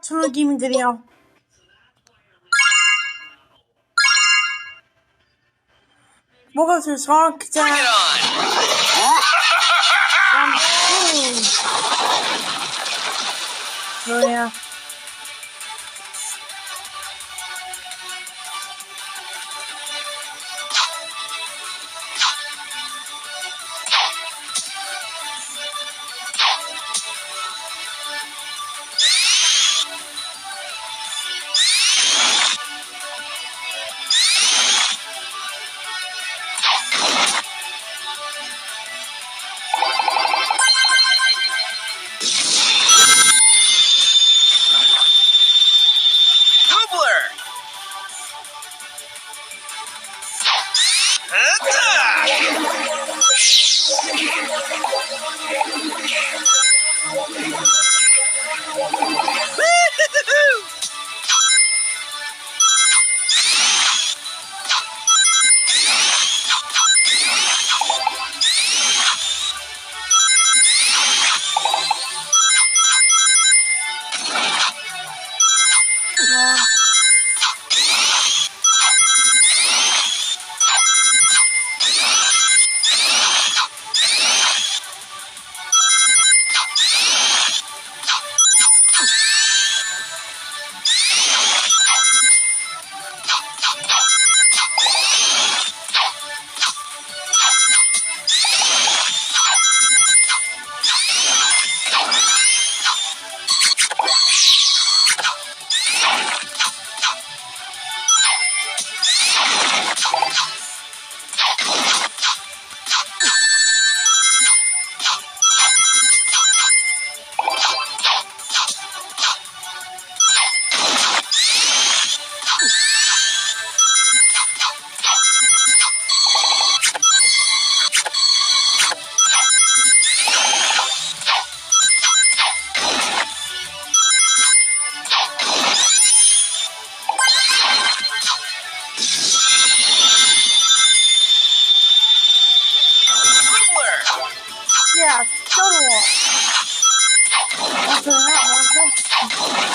Sonra gaming video. Bugün şarkıda böyle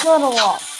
Total War.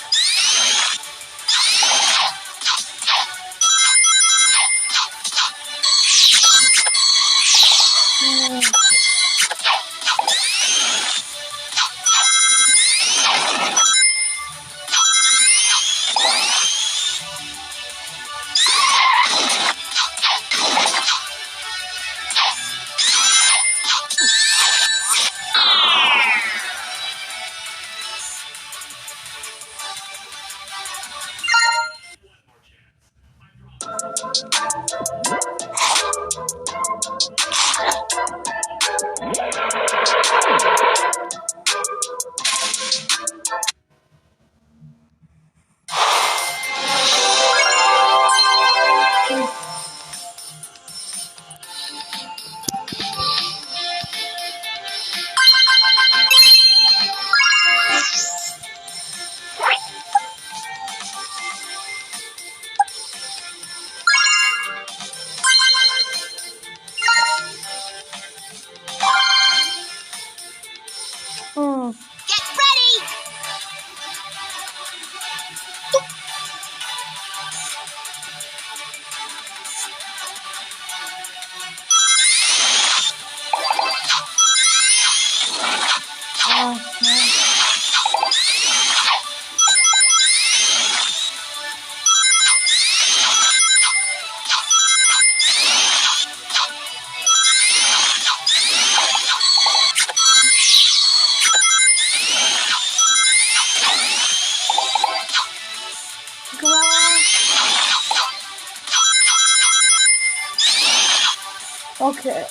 Okay.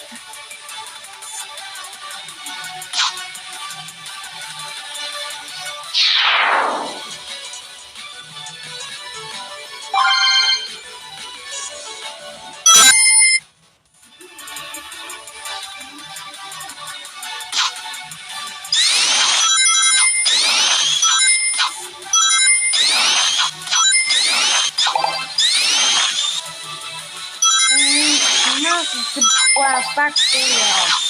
Back video.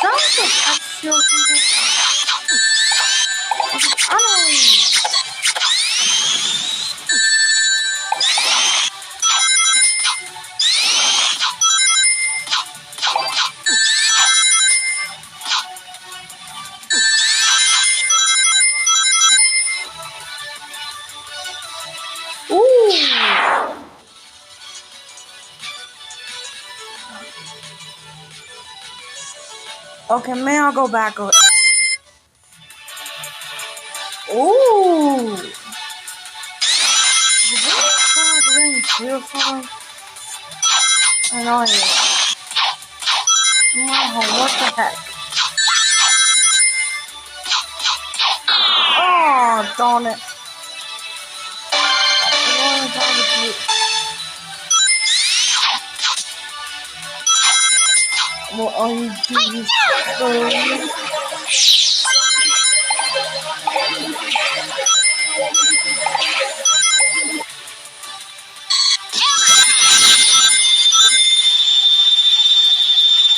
that like a texture or something? I don't know. Ooh. Okay, may I go back? Ooh. Did this sound like really purifying? I know it is. Wow, what the heck? Oh, darn it. What are you doing?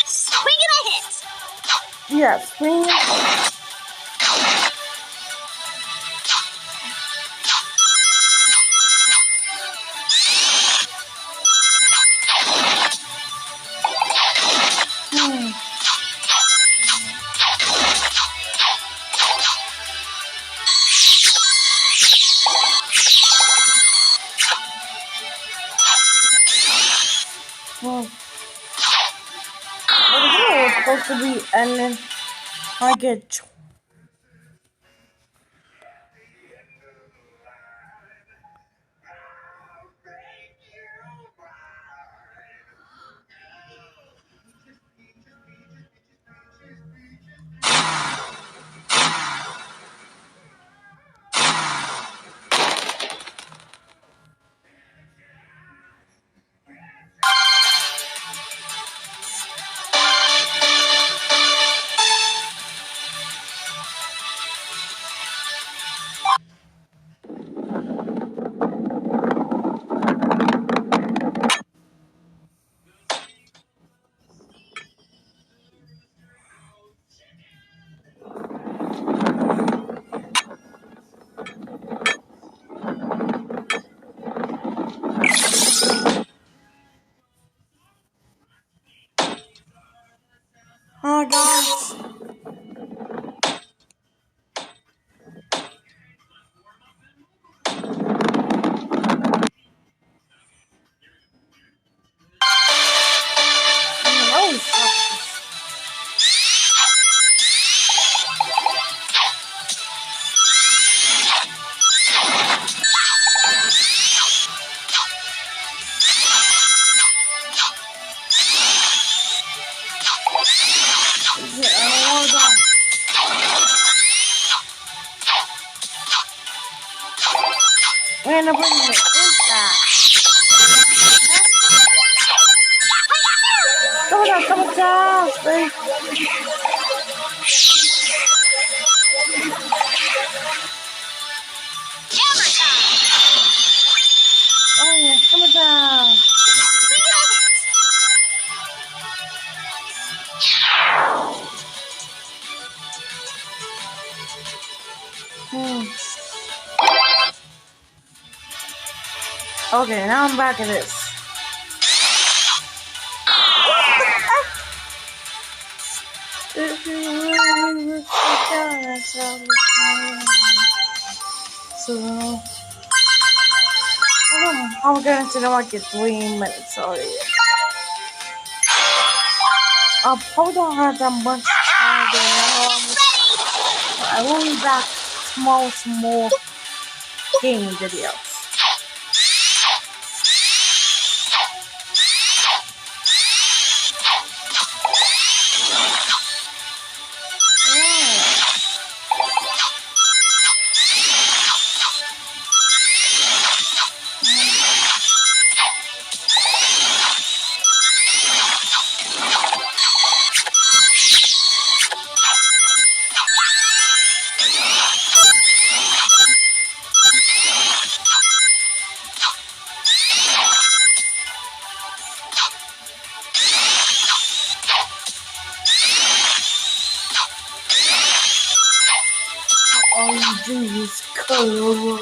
Swing and a hit. Yeah, swing. But the video was supposed to be ending. I get. Oh gosh. Oh, and I'm bringing it inside. Come down, baby. Oh yeah, come down. Okay, now I'm back at this. If you really look down, that's all the time. So, I'm gonna sit down like 3 minutes already. I probably don't have that much time I will be back tomorrow with some more gaming videos. Jesus, color.